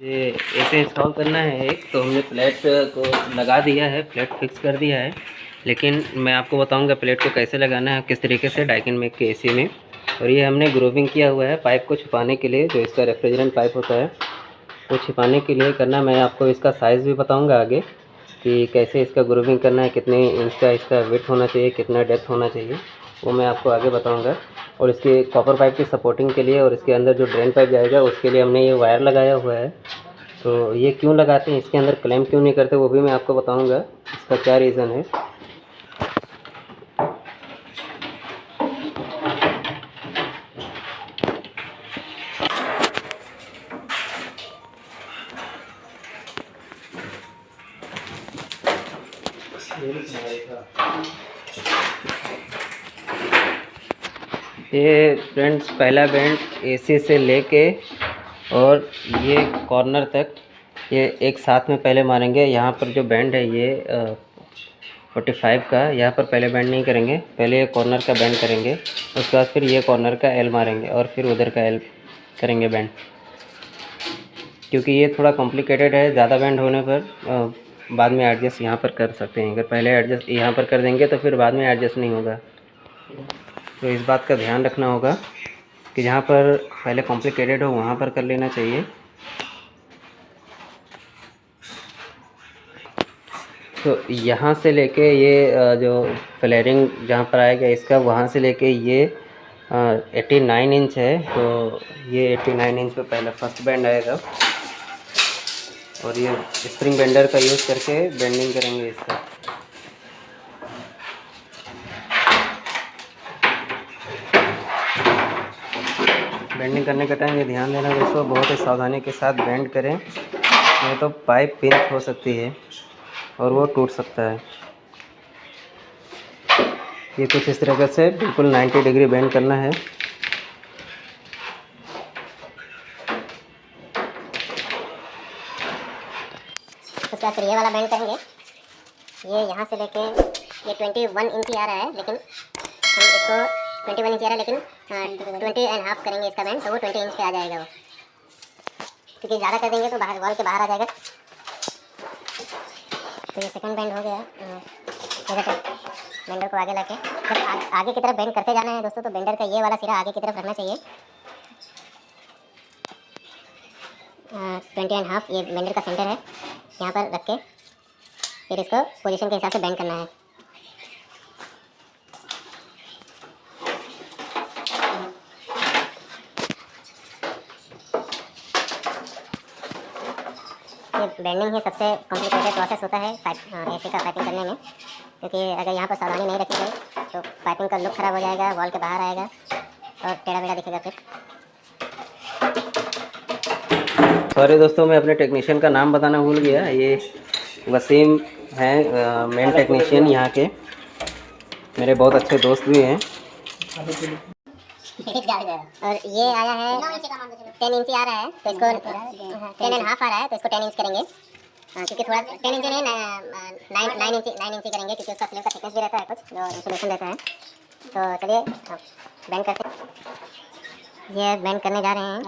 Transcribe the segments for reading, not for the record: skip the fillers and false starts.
ये ऐसे इंस्टॉल करना है एक, तो हमने प्लेट को लगा दिया है, प्लेट फिक्स कर दिया है। लेकिन मैं आपको बताऊंगा प्लेट को कैसे लगाना है, किस तरीके से डाइकिन मेक के एसी में। और ये हमने ग्रूविंग किया हुआ है पाइप को छुपाने के लिए, जो इसका रेफ्रिजरेंट पाइप होता है वो छिपाने के लिए करना। मैं आपको इसका साइज़ भी बताऊँगा आगे कि कैसे इसका ग्रूविंग करना है, कितने इंच का इसका विड्थ होना चाहिए, कितना डेप्थ होना चाहिए, वो मैं आपको आगे बताऊँगा। और इसके कॉपर पाइप की सपोर्टिंग के लिए और इसके अंदर जो ड्रेन पाइप जाएगा उसके लिए हमने ये वायर लगाया हुआ है। तो ये क्यों लगाते हैं, इसके अंदर क्लैंप क्यों नहीं करते, वो भी मैं आपको बताऊंगा इसका क्या रीज़न है। ये फ्रेंड्स पहला बेंड एसी से लेके और ये कॉर्नर तक ये एक साथ में पहले मारेंगे। यहाँ पर जो बैंड है ये 45 का, यहाँ पर पहले बैंड नहीं करेंगे, पहले ये कॉर्नर का बैंड करेंगे, उसके बाद फिर ये कॉर्नर का एल मारेंगे और फिर उधर का एल करेंगे बैंड। क्योंकि ये थोड़ा कॉम्प्लिकेटेड है, ज़्यादा बैंड होने पर बाद में एडजस्ट यहाँ पर कर सकते हैं। अगर पहले एडजस्ट यहाँ पर कर देंगे तो फिर बाद में एडजस्ट नहीं होगा। तो इस बात का ध्यान रखना होगा कि जहाँ पर पहले कॉम्प्लिकेटेड हो वहाँ पर कर लेना चाहिए। तो यहाँ से लेके ये जो फ्लेयरिंग जहाँ पर आएगा इसका, वहाँ से लेके ये 89 इंच है। तो ये 89 इंच पे पहले फर्स्ट बैंड आएगा और ये स्प्रिंग बेंडर का यूज़ करके बेंडिंग करेंगे इसका। बेंडिंग करने का टाइम ये ध्यान देना दोस्तों, बहुत ही सावधानी के साथ बेंड करें, नहीं तो पाइप पिंच हो सकती है और वो टूट सकता है। ये कुछ इस तरह से बिल्कुल 90 डिग्री बेंड करना है। उसके बाद फिर ये वाला बेंड करेंगे। ये यहाँ से लेके ये 21 इंच आ रहा है, लेकिन हम इसको 21 इंच आ रहा है लेकिन 20.5 करेंगे इसका बैंड, तो वो 20 इंच पे आ जाएगा वो, क्योंकि ज़्यादा कर देंगे तो बाहर वॉल के बाहर आ जाएगा। तो ये सेकंड बैंड हो गया। बेंडर को आगे लाके फिर आगे की तरफ बेंड करते जाना है दोस्तों। तो बेंडर का ये वाला सिरा आगे की तरफ रखना चाहिए। 20.5 ये बेंडर का सेंटर है, यहाँ पर रख के फिर इसको पोजीशन के हिसाब से बेंड करना है। ये बेंडिंग ही सबसे कॉम्प्लिकेटेड प्रोसेस होता है एसी का पाइपिंग करने में, क्योंकि अगर यहाँ पर सावधानी नहीं रखी जाए तो पाइपिंग का लुक ख़राब हो जाएगा, वॉल के बाहर आएगा और टेढ़ा मेढ़ा दिखेगा फिर। सॉरी दोस्तों, मैं अपने टेक्नीशियन का नाम बताना भूल गया। ये वसीम हैं, मेन टेक्नीशियन यहाँ के, मेरे बहुत अच्छे दोस्त भी हैं। और ये आया है 10 इंच आ रहा है, तो इसको 10.5 आ रहा है, तो इसको 10 इंच करेंगे। क्योंकि थोड़ा 10 इंच नहीं 9 इंच करेंगे, क्योंकि उसका स्लीव का थिकनेस भी रहता है कुछ जो इंसुलेशन रहता है। तो चलिए बेंड करते, ये बेंड करने जा रहे हैं।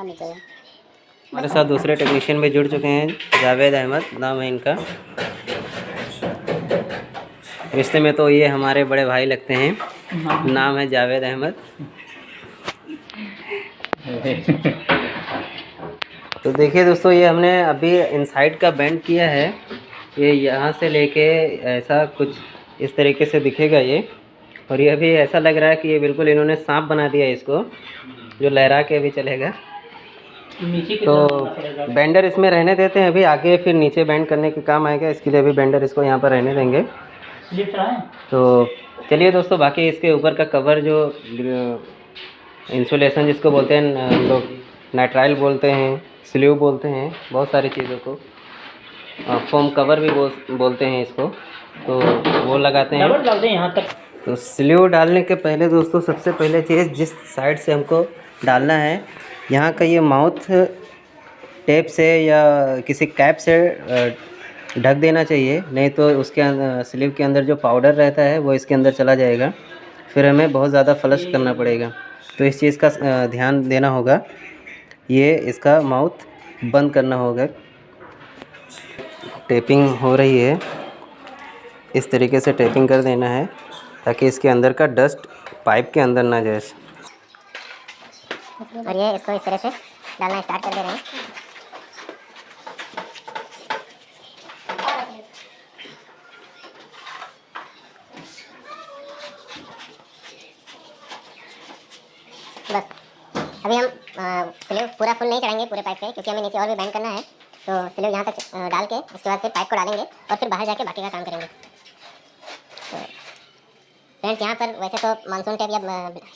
हमारे साथ दूसरे टेक्नीशियन भी जुड़ चुके हैं, जावेद अहमद नाम है इनका। रिश्ते में तो ये हमारे बड़े भाई लगते हैं, नाम है जावेद अहमद। तो देखिए दोस्तों, ये हमने अभी इनसाइड का बेंड किया है। ये यहाँ से लेके ऐसा कुछ इस तरीके से दिखेगा ये, और ये अभी ऐसा लग रहा है कि ये बिल्कुल इन्होंने सांप बना दिया है इसको, जो लहरा के अभी चलेगा। तो बेंडर इसमें रहने देते हैं अभी, आगे फिर नीचे बेंड करने के काम आएगा, इसके लिए अभी बेंडर इसको यहाँ पर रहने देंगे। तो चलिए दोस्तों, बाकी इसके ऊपर का कवर जो इंसुलेशन जिसको बोलते हैं लोग, नाइट्राइल बोलते हैं, स्लीव बोलते हैं, बहुत सारी चीज़ों को, फोम कवर भी बोलते हैं इसको, तो वो लगाते हैं यहाँ तक। तो स्लीव डालने के पहले दोस्तों, सबसे पहले चीज़ जिस साइड से हमको डालना है, यहाँ का ये माउथ टेप से या किसी कैप से ढक देना चाहिए, नहीं तो उसके स्लीव के अंदर जो पाउडर रहता है वो इसके अंदर चला जाएगा, फिर हमें बहुत ज़्यादा फ्लश करना पड़ेगा। तो इस चीज़ का ध्यान देना होगा। ये इसका माउथ बंद करना होगा। टेपिंग हो रही है, इस तरीके से टेपिंग कर देना है ताकि इसके अंदर का डस्ट पाइप के अंदर ना जाए। और ये इसको इस तरह से डालना स्टार्ट कर दे रहे हैं। बस अभी हम स्लीव पूरा फुल नहीं चढ़ाएंगे पूरे पाइप पे, क्योंकि हमें नीचे और भी बैंड करना है। तो स्लीव यहाँ तक डाल के उसके बाद फिर पाइप को डालेंगे और फिर बाहर जाके बाकी का काम करेंगे। तो फ्रेंड्स, यहाँ पर वैसे तो मानसून टेप या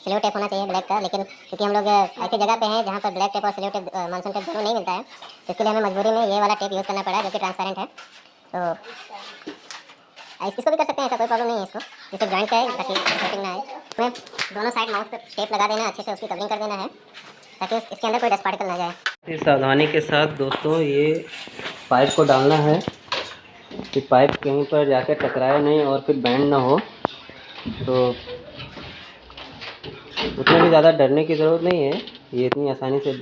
स्लीव टेप होना चाहिए ब्लैक का, लेकिन क्योंकि हम लोग ऐसी जगह पे हैं जहाँ पर ब्लैक टेप और स्लीव टेप मानसून टेप दोनों नहीं मिलता है, तो इसके लिए हमें मजबूरी में ये वाला टेप यूज़ करना पड़ा है जो कि ट्रांसपेरेंट है। तो इसको भी कर सकते हैं, ऐसा कोई प्रॉब्लम नहीं है। इसको जिससे जॉइंट का है ताकि सेटिंग ना आए। हमें दोनों साइड माउस पे टेप लगा देना है, अच्छे से उसकी कवरिंग कर देना है ताकि इसके अंदर कोई डस्ट पार्टिकल ना जाए। फिर सावधानी के साथ दोस्तों ये पाइप को डालना है कि पाइप कहीं पर जाकर टकराए नहीं और फिर बैंड ना हो। तो उतना भी ज़्यादा डरने की ज़रूरत नहीं है, ये इतनी आसानी से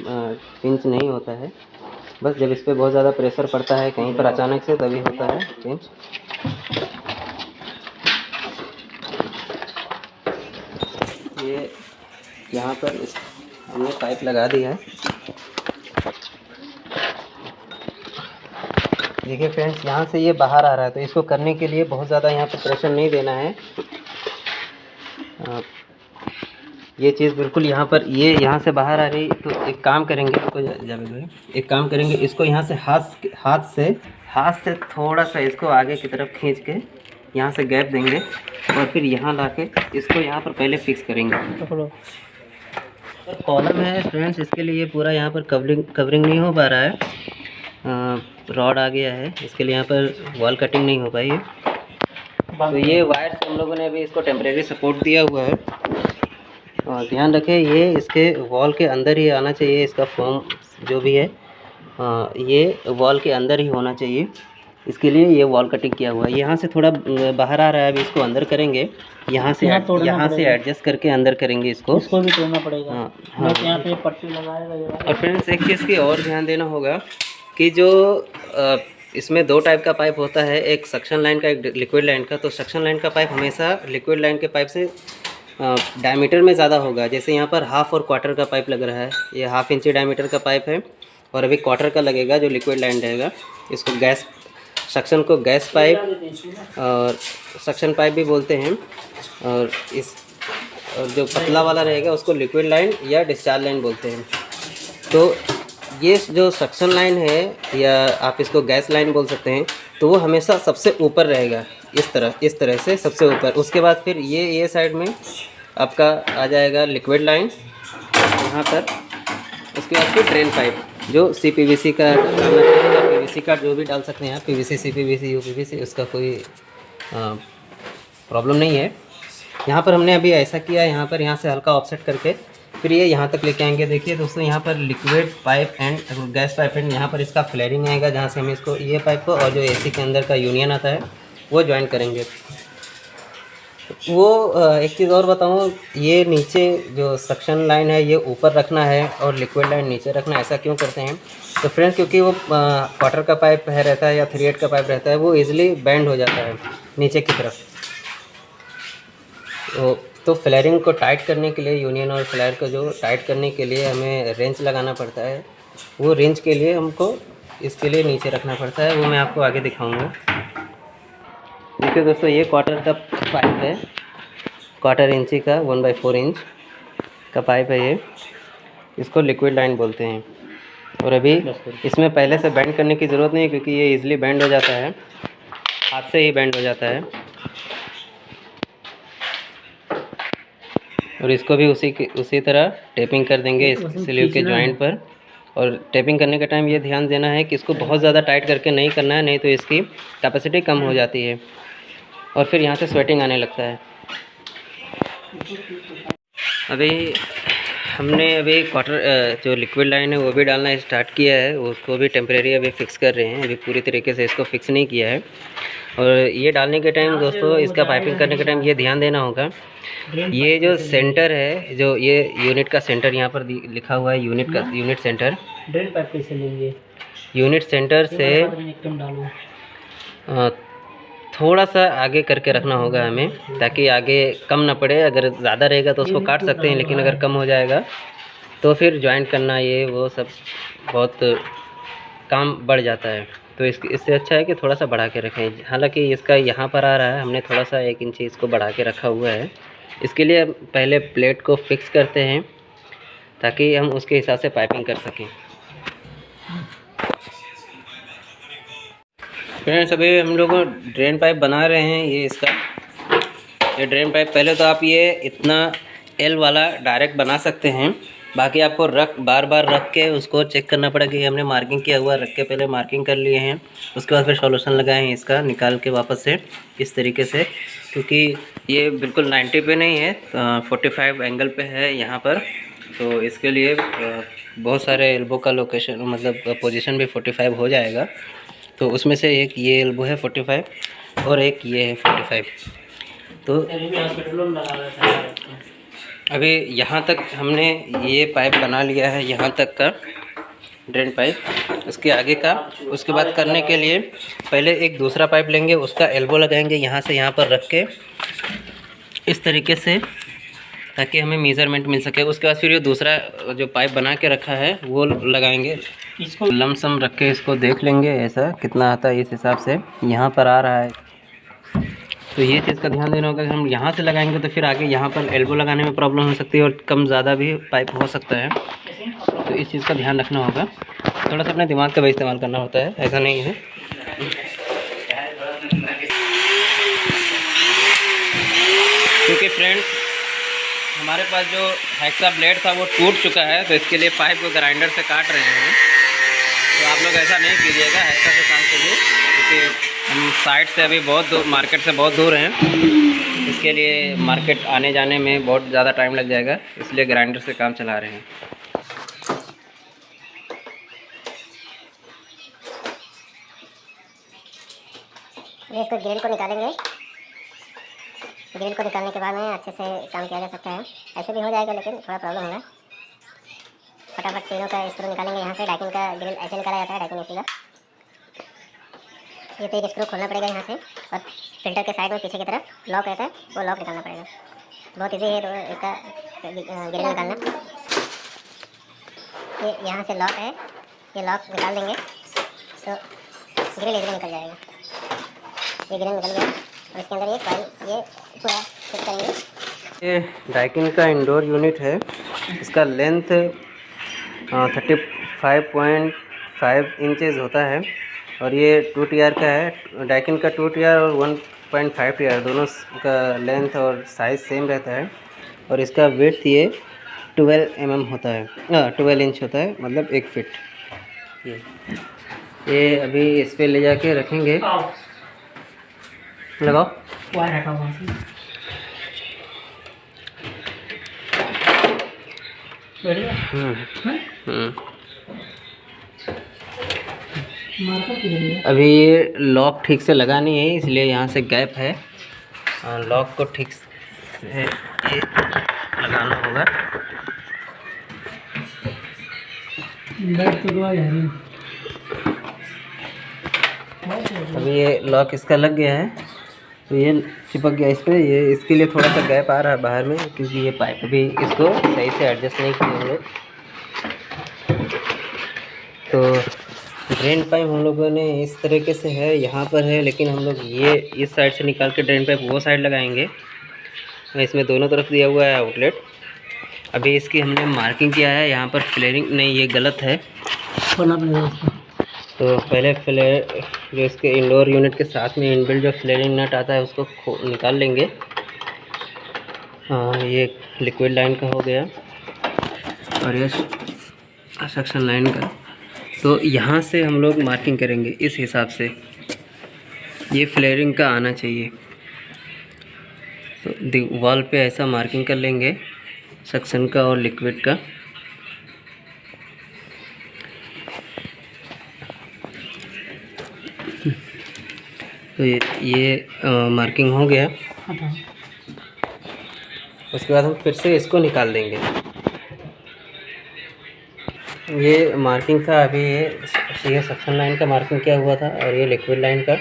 पिंच नहीं होता है। बस जब इस पर बहुत ज़्यादा प्रेशर पड़ता है कहीं पर अचानक से, तभी होता है पिंच। ये यहाँ पर हमने पाइप लगा दी है। देखिए फ्रेंड्स, यहाँ से ये बाहर आ रहा है, तो इसको करने के लिए बहुत ज़्यादा यहाँ पर प्रेशर नहीं देना है। ये चीज़ बिल्कुल यहाँ पर ये यहाँ से बाहर आ रही, तो एक काम करेंगे, एक काम करेंगे, इसको यहाँ से हाथ से थोड़ा सा इसको आगे की तरफ खींच के यहाँ से गैप देंगे और फिर यहाँ ला के इसको यहाँ पर पहले फिक्स करेंगे। कॉलम है फ्रेंड्स, इसके लिए ये पूरा यहाँ पर कवरिंग नहीं हो पा रहा है, रॉड आ गया है, इसके लिए यहाँ पर वॉल कटिंग नहीं हो पाई है। तो ये वायर से हम लोगों ने अभी इसको टेम्परेरी सपोर्ट दिया हुआ है। और ध्यान रखें, ये इसके वॉल के अंदर ही आना चाहिए, इसका फॉर्म जो भी है ये वॉल के अंदर ही होना चाहिए। इसके लिए ये वॉल कटिंग किया हुआ है। यहाँ से थोड़ा बाहर आ रहा है, अभी इसको अंदर करेंगे, यहाँ से एडजस्ट करके अंदर करेंगे। इसको भी तोड़ना पड़ेगा। हाँ। यहाँ पे पट्टी लगाएगा। और फ्रेंड्स, एक चीज़ की और ध्यान देना होगा कि जो इसमें दो टाइप का पाइप होता है, एक सक्शन लाइन का, एक लिक्विड लाइन का। तो सक्शन लाइन का पाइप हमेशा लिक्विड लाइन के पाइप से डायमीटर में ज़्यादा होगा। जैसे यहाँ पर हाफ़ और क्वार्टर का पाइप लग रहा है, ये 1/2 इंची डायमीटर का पाइप है और अभी क्वार्टर का लगेगा जो लिक्विड लाइन रहेगा। इसको गैस सक्शन को गैस पाइप और सक्शन पाइप भी बोलते हैं। और जो पतला वाला रहेगा उसको लिक्विड लाइन या डिस्चार्ज लाइन बोलते हैं। तो ये जो सक्शन लाइन है, या आप इसको गैस लाइन बोल सकते हैं, तो वो हमेशा सबसे ऊपर रहेगा, इस तरह से सबसे ऊपर। उसके बाद फिर ये साइड में आपका आ जाएगा लिक्विड लाइन यहाँ पर। उसके बाद फिर ड्रेन पाइप जो CPVC का डालना चाहिए, या PVC का जो भी डाल सकते हैं आप, PVC, CPVC, UPVC, उसका कोई प्रॉब्लम नहीं है। यहाँ पर हमने अभी ऐसा किया, यहाँ से हल्का ऑफसेट करके फिर ये यहाँ तक लेके आएंगे। देखिए दोस्तों, यहाँ पर liquid pipe and gas pipe and यहाँ पर इसका फ्लेयरिंग आएगा, जहाँ से हम इसको ये पाइप को और जो AC के अंदर का यूनियन आता है वो ज्वाइन करेंगे। वो एक चीज़ और बताऊँ, ये नीचे जो सक्शन लाइन है ये ऊपर रखना है और लिक्विड लाइन नीचे रखना है। ऐसा क्यों करते हैं? तो फ्रेंड्स, क्योंकि वो क्वार्टर का पाइप है रहता है या 3/8 का पाइप रहता है, वो ईजिली बेंड हो जाता है नीचे की तरफ। तो फ्लेयरिंग को टाइट करने के लिए, यूनियन और फ्लेयर को जो टाइट करने के लिए हमें रेंच लगाना पड़ता है। वो रेंच के लिए हमको इसके लिए नीचे रखना पड़ता है, वो मैं आपको आगे दिखाऊंगा। देखिए दोस्तों, ये क्वार्टर का पाइप है, 1/4 इंची का 1/4 इंच का पाइप है ये। इसको लिक्विड लाइन बोलते हैं। और अभी इसमें पहले से बेंड करने की ज़रूरत नहीं है, क्योंकि ये इजीली बेंड हो जाता है, हाथ से ही बेंड हो जाता है। और इसको भी उसी तरह टेपिंग कर देंगे इस स्लीव के जॉइंट पर। और टेपिंग करने के टाइम ये ध्यान देना है कि इसको बहुत ज़्यादा टाइट करके नहीं करना है, नहीं तो इसकी कैपेसिटी कम हो जाती है और फिर यहाँ से स्वेटिंग आने लगता है। अभी हमने क्वार्टर जो लिक्विड लाइन है वो भी डालना स्टार्ट किया है, उसको भी टेम्परेरी अभी फिक्स कर रहे हैं। अभी पूरी तरीके से इसको फिक्स नहीं किया है। और ये डालने के टाइम दोस्तों, इसका पाइपिंग करने के टाइम ये ध्यान देना होगा, ये जो सेंटर है, जो ये यूनिट का सेंटर यहाँ पर लिखा हुआ है, यूनिट सेंटर। ड्रेन पाइप कैसे लेंगे? यूनिट सेंटर से एकदम डालो। थोड़ा सा आगे करके रखना होगा हमें, ताकि आगे कम ना पड़े। अगर ज़्यादा रहेगा तो उसको काट सकते हैं, लेकिन अगर कम हो जाएगा तो फिर जॉइंट करना ये वो सब बहुत काम बढ़ जाता है। तो इससे अच्छा है कि थोड़ा सा बढ़ा के रखें। हालांकि इसका यहाँ पर आ रहा है, हमने थोड़ा सा 1 इंच इसको बढ़ा के रखा हुआ है। इसके लिए पहले प्लेट को फिक्स करते हैं ताकि हम उसके हिसाब से पाइपिंग कर सकें। फ्रेंड्स, अभी हम लोग ड्रेन पाइप बना रहे हैं। ये ड्रेन पाइप पहले तो आप ये इतना एल वाला डायरेक्ट बना सकते हैं, बाकी आपको बार बार रख के उसको चेक करना पड़ेगा कि हमने मार्किंग किया हुआ, रख के पहले मार्किंग कर लिए हैं, उसके बाद फिर सॉल्यूशन लगाए हैं इसका निकाल के वापस से इस तरीके से, क्योंकि ये बिल्कुल 90 पे नहीं है, 45 एंगल पे है यहाँ पर। तो इसके लिए बहुत सारे एल्बो का लोकेशन मतलब पोजीशन भी 45 हो जाएगा। तो उसमें से एक ये एल्बो है 45 और एक ये है 45। तो अभी यहाँ तक हमने ये पाइप बना लिया है, यहाँ तक का ड्रेन पाइप। उसके आगे का उसके बाद करने के लिए पहले एक दूसरा पाइप लेंगे, उसका एल्बो लगाएंगे यहाँ से यहाँ पर रख के इस तरीके से, ताकि हमें मेज़रमेंट मिल सके। उसके बाद फिर ये दूसरा जो पाइप बना के रखा है वो लगाएंगे। इसको लमसम रख के इसको देख लेंगे ऐसा कितना आता है, इस हिसाब से यहाँ पर आ रहा है। तो ये चीज़ का ध्यान देना होगा कि हम यहाँ से लगाएंगे तो फिर आगे यहाँ पर एल्बो लगाने में प्रॉब्लम हो सकती है और कम ज़्यादा भी पाइप हो सकता है। तो इस चीज़ का ध्यान रखना होगा, थोड़ा सा अपने दिमाग का भी इस्तेमाल करना होता है, ऐसा नहीं है। क्योंकि फ्रेंड्स, हमारे पास जो हेक्सा ब्लेड था वो टूट चुका है, तो इसके लिए पाइप को ग्राइंडर से काट रहे हैं। तो आप लोग ऐसा नहीं कीजिएगा, हेक्सा से काम कीजिए, क्योंकि हम साइड से अभी बहुत दूर, मार्केट से बहुत दूर हैं। इसके लिए मार्केट आने जाने में बहुत ज़्यादा टाइम लग जाएगा, इसलिए ग्राइंडर से काम चला रहे हैं। इसको ग्रिल को निकालेंगे। ग्रिल को निकालने के बाद में अच्छे से काम किया जा सकता है। ऐसे भी हो जाएगा, लेकिन थोड़ा प्रॉब्लम होगा। फटाफट तीनों का स्क्रू निकालेंगे यहाँ से। डाइकिन का ग्रिल ऐसे निकाला जाता है, डाइकिन इसी का। ये तो एक स्क्रू खोलना पड़ेगा यहाँ से, और फिल्टर के साइड में पीछे की तरफ लॉक रहता है, वो लॉक निकालना पड़ेगा। बहुत ईजी है तो इसका ग्रिल निकालना। ये यहाँ से लॉक है, ये लॉक निकाल देंगे तो ग्रिल इधर निकल जाएगा। ये ग्रिल निकल गया और इसके अंदर ये कॉइल ये पूरा फिट करेंगे। ये डाइकिन का इंडोर यूनिट है। इसका लेंथ 35.5 इंचेस होता है और ये 2 टीआर का है। डाइकिन का 2 टीआर और 1.5 टीआर दोनों का लेंथ और साइज़ सेम रहता है। और इसका विड्थ ये 12 mm होता है, 12 इंच होता है, मतलब 1 फीट। ये अभी इस पे ले जाके रखेंगे। लगाओ वायर हटाओ वहाँ से। अभी ये लॉक ठीक से लगा नहीं है, इसलिए यहाँ से गैप है। लॉक को ठीक से ये लगाना होगा। अभी ये लॉक इसका लग गया है, तो ये चिपक गया इस पर। ये इसके लिए थोड़ा सा गैप आ रहा है बाहर में, क्योंकि ये पाइप अभी इसको सही से एडजस्ट नहीं किए होंगे। तो ड्रेन पाइप हम लोगों ने इस तरीके से है, यहाँ पर है, लेकिन हम लोग ये इस साइड से निकाल के ड्रेन पाइप वो साइड लगाएंगे। इसमें दोनों तरफ दिया हुआ है आउटलेट। अभी इसकी हमने मार्किंग किया है, यहाँ पर फ्लेयरिंग नहीं, ये गलत है। तो पहले जो इसके इंडोर यूनिट के साथ में इनबिल्ट जो फ्लेयरिंग नट आता है उसको निकाल लेंगे। ये लिक्विड लाइन का हो गया और ये सक्शन लाइन का। तो यहाँ से हम लोग मार्किंग करेंगे इस हिसाब से, ये फ्लेयरिंग का आना चाहिए। तो वॉल पे ऐसा मार्किंग कर लेंगे सक्शन का और लिक्विड का। तो ये मार्किंग हो गया। उसके बाद हम फिर से इसको निकाल देंगे। ये मार्किंग था अभी, ये सक्शन लाइन का मार्किंग किया हुआ था और ये लिक्विड लाइन का।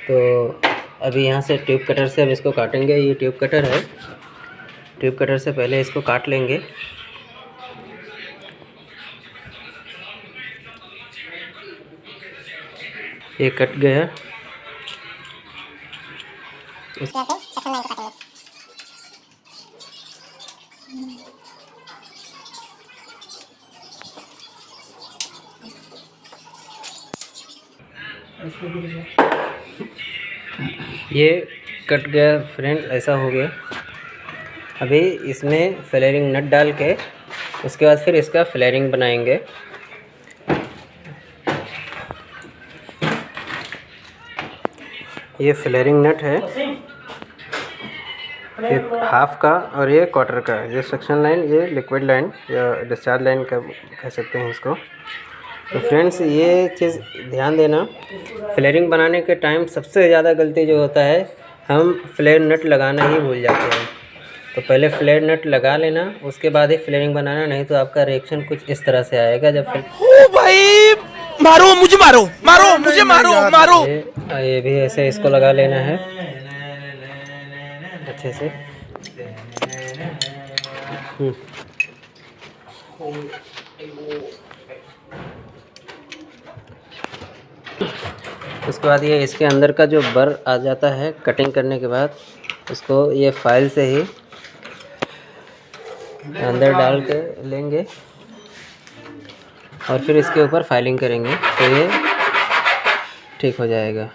तो अभी यहाँ से ट्यूब कटर से हम इसको काटेंगे। ये ट्यूब कटर है, ट्यूब कटर से पहले इसको काट लेंगे। ये कट गया। ये कट गया फ्रेंड, ऐसा हो गया। अभी इसमें फ्लेयरिंग नट डाल के उसके बाद फिर इसका फ्लेयरिंग बनाएंगे। ये फ्लेयरिंग नट है, ये हाफ का और ये क्वार्टर का। ये सक्शन लाइन, ये लिक्विड लाइन या डिस्चार्ज लाइन का कह सकते हैं इसको। तो फ्रेंड्स ये चीज़ ध्यान देना, फ्लेयरिंग बनाने के टाइम सबसे ज़्यादा गलती जो होता है, हम फ्लेयर नट लगाना ही भूल जाते हैं। तो पहले फ्लेयर नट लगा लेना, उसके बाद ही फ्लेयरिंग बनाना, नहीं तो आपका रिएक्शन कुछ इस तरह से आएगा। जब ओ भाई मारो मुझे, मारो मारो मुझे, मारो मारो। ये भी ऐसे इसको लगा लेना है अच्छे से। उसके बाद ये इसके अंदर का जो बर आ जाता है कटिंग करने के बाद, उसको ये फाइल से ही अंदर डाल के लेंगे और फिर इसके ऊपर फाइलिंग करेंगे तो ये ठीक हो जाएगा।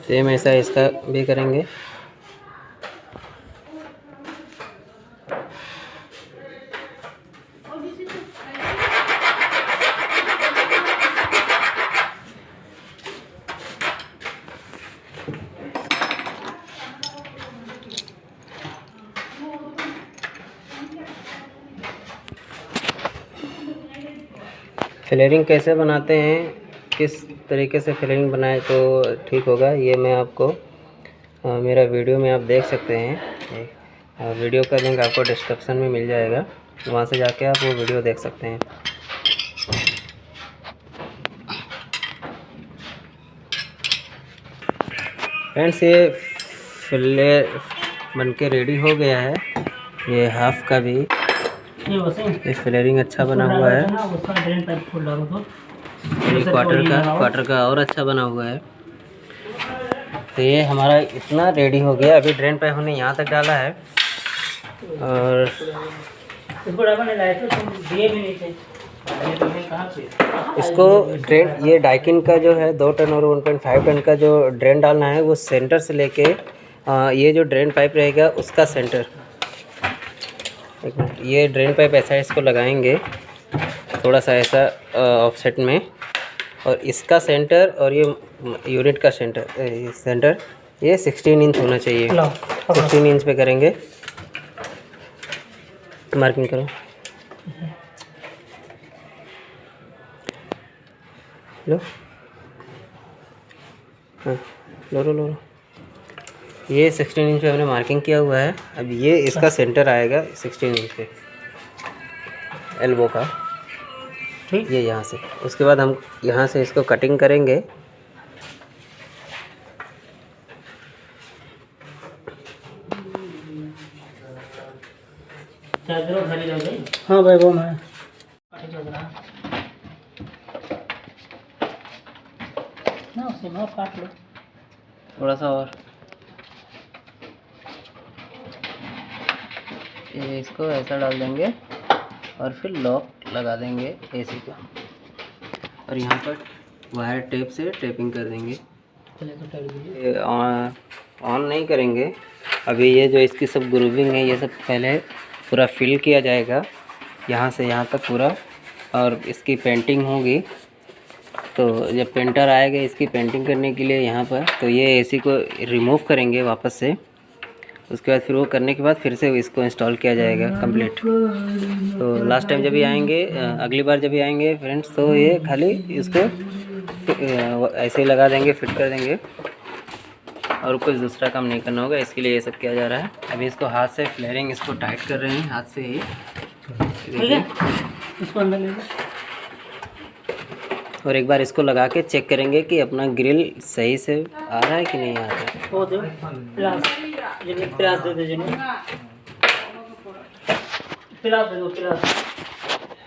सेम ऐसा इसका भी करेंगे। फ्लेयरिंग कैसे बनाते हैं, किस तरीके से फ्लेयरिंग बनाए तो ठीक होगा, ये मैं आपको मेरा वीडियो में आप देख सकते हैं। वीडियो का लिंक आपको डिस्क्रिप्शन में मिल जाएगा, वहाँ से जाके आप वो वीडियो देख सकते हैं। फ्रेंड्स ये फ्लेयर बन के रेडी हो गया है। ये हाफ का भी ये फ्लेयरिंग अच्छा बना हुआ है। ये क्वार्टर का और अच्छा बना हुआ है। तो ये हमारा इतना रेडी हो गया। अभी ड्रेन पाइप हमने यहाँ तक डाला है और इसको ड्रेन, ये डाइकिन का जो है 2 टन और 1.5 टन का जो ड्रेन डालना है, वो सेंटर से लेके ये जो ड्रेन पाइप रहेगा उसका सेंटर, एक मिनट, ये ड्रेन पाइप ऐसा इसको लगाएंगे थोड़ा सा ऐसा ऑफसेट में, और इसका सेंटर और ये यूनिट का सेंटर ये 16 इंच होना चाहिए। 16 इंच पे करेंगे। मार्किंग करो। लो हाँ, लो। ये 16 इंच पे हमने मार्किंग किया हुआ है। अब ये इसका सेंटर आएगा 16 इंच पे, एल्बो का, ठीक, ये यहाँ से। उसके बाद हम यहाँ से इसको कटिंग करेंगे। हाँ भाई वो मैं ना उसे मैं काट लो थोड़ा सा और। ये इसको ऐसा डाल देंगे और फिर लॉक लगा देंगे एसी का, और यहाँ पर वायर टेप से टेपिंग कर देंगे। ये ऑन नहीं करेंगे अभी। ये जो इसकी सब ग्रूविंग है, ये सब पहले पूरा फिल किया जाएगा यहाँ से यहाँ तक पूरा, और इसकी पेंटिंग होगी। तो जब पेंटर आएगा इसकी पेंटिंग करने के लिए यहाँ पर, तो ये एसी को रिमूव करेंगे वापस से। उसके बाद फिर वो करने के बाद फिर से इसको इंस्टॉल किया जाएगा कंप्लीट। तो लास्ट टाइम जब भी आएंगे, अगली बार जब भी आएंगे फ्रेंड्स, तो ये खाली इसको ऐसे ही लगा देंगे, फिट कर देंगे। और कुछ दूसरा काम नहीं करना होगा, इसके लिए ये सब किया जा रहा है। अभी इसको हाथ से फ्लेयरिंग इसको टाइट कर रहे हैं हाथ से ही। देखिए इसको अंदर ले लो। और एक बार इसको लगा के चेक करेंगे कि अपना ग्रिल सही से आ रहा है कि नहीं आ रहा है। वो दो प्लास दे दो जिन्हें प्लास दे दो प्लास।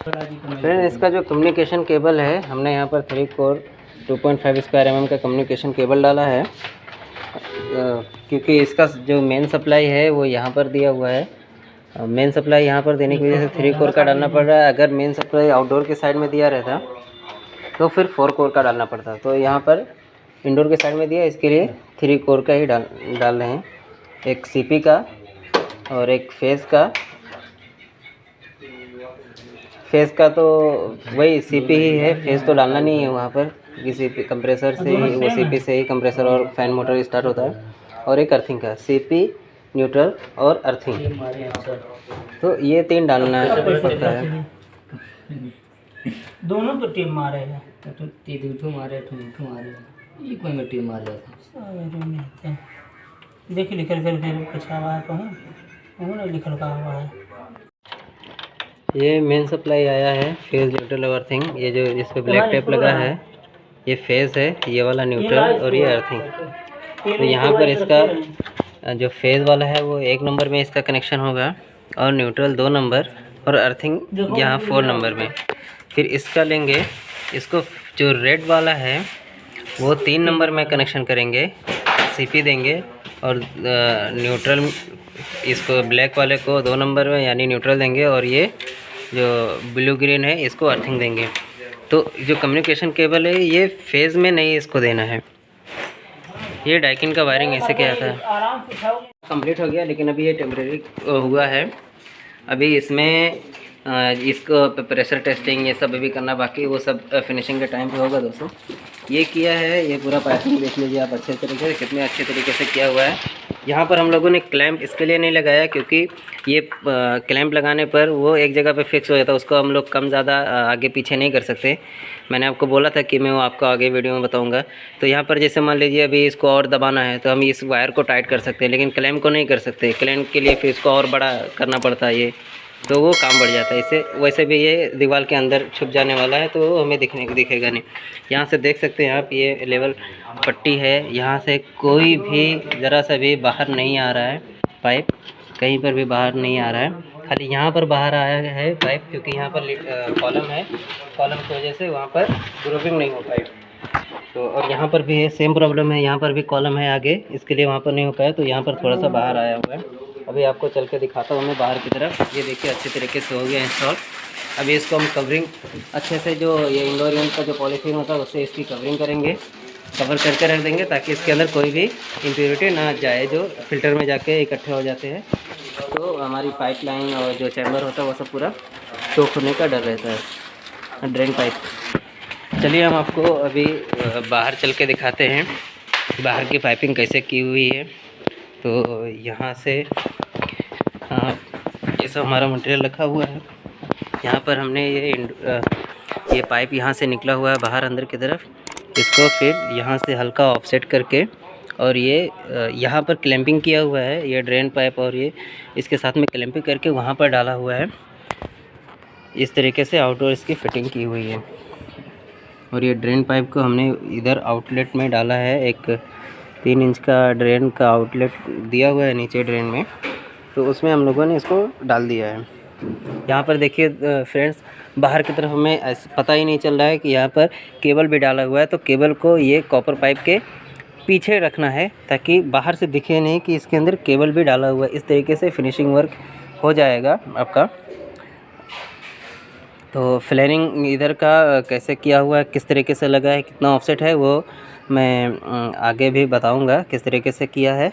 फ्रेंड इसका जो कम्युनिकेशन केबल है, हमने यहाँ पर 3 कोर 2.5 स्क्वायर mm का कम्युनिकेशन केबल डाला है, क्योंकि इसका जो मेन सप्लाई है वो यहाँ पर दिया हुआ है। मेन सप्लाई यहाँ पर देने की वजह से 3 कोर का डालना पड़ रहा है। अगर मेन सप्लाई आउटडोर के साइड में दिया रहता तो फिर 4 कोर का डालना पड़ता। तो यहाँ पर इंडोर के साइड में दिया, इसके लिए 3 कोर का ही डाल रहे हैं। एक सीपी का और एक फेज़ का तो वही सीपी ही है, फेज़ तो डालना नहीं है वहाँ पर, किसी कंप्रेसर से ही, वो सीपी से ही कंप्रेसर और फैन मोटर स्टार्ट होता है। और एक अर्थिंग का, सीपी, न्यूट्रल और अर्थिंग, तो ये 3 डालना पड़ता है। दोनों तो टीम मारे हैं तो तीन मारे ये कोई में टीम मार जाता देखिए लिखल कुछ हुआ है कहीं उन्होंने लिखल का हुआ है। ये मेन सप्लाई आया है, फेज़, न्यूट्रल और अर्थिंग। ये जो जिस पे ब्लैक टेप लगा है ये फेज़ है, ये वाला न्यूट्रल और ये अर्थिंग। तो यहाँ पर इसका जो फेज़ वाला है वो 1 नंबर में इसका कनेक्शन होगा, और न्यूट्रल 2 नंबर, और अर्थिंग यहाँ 4 नंबर में। फिर इसका लेंगे, इसको जो रेड वाला है वो 3 नंबर में कनेक्शन करेंगे, सीपी देंगे, और न्यूट्रल इसको ब्लैक वाले को 2 नंबर में यानी न्यूट्रल देंगे, और ये जो ब्लू ग्रीन है इसको अर्थिंग देंगे। तो जो कम्युनिकेशन केबल है ये फेज़ में नहीं इसको देना है। ये डाइकिन का वायरिंग ऐसे किया था, कंप्लीट हो गया, लेकिन अभी ये टेम्परेरी हुआ है। अभी इसमें इसको प्रेशर टेस्टिंग ये सब अभी करना बाकी, वो सब फिनिशिंग के टाइम पे होगा दोस्तों। ये किया है, ये पूरा पाइपिंग देख लीजिए आप अच्छे तरीके से, कितने अच्छे तरीके से किया हुआ है। यहाँ पर हम लोगों ने क्लैंप इसके लिए नहीं लगाया क्योंकि ये क्लैंप लगाने पर वो एक जगह पे फिक्स हो जाता है, उसको हम लोग कम ज़्यादा आगे पीछे नहीं कर सकते। मैंने आपको बोला था कि मैं वो आपको आगे वीडियो में बताऊंगा। तो यहाँ पर जैसे मान लीजिए अभी इसको और दबाना है तो हम इस वायर को टाइट कर सकते हैं, लेकिन क्लैंप को नहीं कर सकते। क्लैंप के लिए फिर इसको और बड़ा करना पड़ता है, ये तो वो काम बढ़ जाता है इससे। वैसे भी ये दीवार के अंदर छुप जाने वाला है तो हमें दिखेगा नहीं। यहाँ से देख सकते हैं आप, ये लेवल पट्टी है, यहाँ से कोई भी ज़रा सा भी बाहर नहीं आ रहा है पाइप, कहीं पर भी बाहर नहीं आ रहा है। खाली यहाँ पर बाहर आया है पाइप, क्योंकि यहाँ पर कॉलम है, कॉलम की वजह से वहाँ पर ग्रूविंग नहीं हो पाई। तो और यहाँ पर भी है, सेम प्रॉब्लम है, यहाँ पर भी कॉलम है आगे, इसके लिए वहाँ पर नहीं हो पाया, तो यहाँ पर थोड़ा सा बाहर आया हुआ है। अभी आपको चल के दिखाता हूँ मैं बाहर की तरफ। ये देखिए अच्छे तरीके से हो गया इंस्टॉल। अभी इसको हम कवरिंग अच्छे से, जो ये इंडोर यूनिट का जो पॉलीथीन होता है उससे इसकी कवरिंग करेंगे, कवर करके रख देंगे ताकि इसके अंदर कोई भी इम्प्योरिटी ना जाए जो फिल्टर में जाके इकट्ठे हो जाते हैं। तो हमारी पाइपलाइन और जो चैम्बर होता है वो सब पूरा चोक होने का डर रहता है, ड्रेन पाइप। चलिए हम आपको अभी बाहर चल के दिखाते हैं बाहर की पाइपिंग कैसे की हुई है। तो यहाँ से ये सब हमारा मटेरियल रखा हुआ है। यहाँ पर हमने ये पाइप यहाँ से निकला हुआ है बाहर अंदर की तरफ, इसको फिर यहाँ से हल्का ऑफसेट करके, और ये यहाँ पर क्लैंपिंग किया हुआ है, ये ड्रेन पाइप और ये इसके साथ में क्लैंपिंग करके वहाँ पर डाला हुआ है। इस तरीके से आउटडोर इसकी फिटिंग की हुई है। और ये ड्रेन पाइप को हमने इधर आउटलेट में डाला है, एक 3 इंच का ड्रेन का आउटलेट दिया हुआ है नीचे ड्रेन में, तो उसमें हम लोगों ने इसको डाल दिया है। यहाँ पर देखिए फ्रेंड्स, बाहर की तरफ हमें ऐसा पता ही नहीं चल रहा है कि यहाँ पर केबल भी डाला हुआ है। तो केबल को ये कॉपर पाइप के पीछे रखना है ताकि बाहर से दिखे नहीं कि इसके अंदर केबल भी डाला हुआ है। इस तरीके से फिनिशिंग वर्क हो जाएगा आपका। तो फ्लेयरिंग इधर का कैसे किया हुआ है, किस तरीके से लगा है, कितना ऑफसेट है, वो मैं आगे भी बताऊंगा किस तरीके से किया है।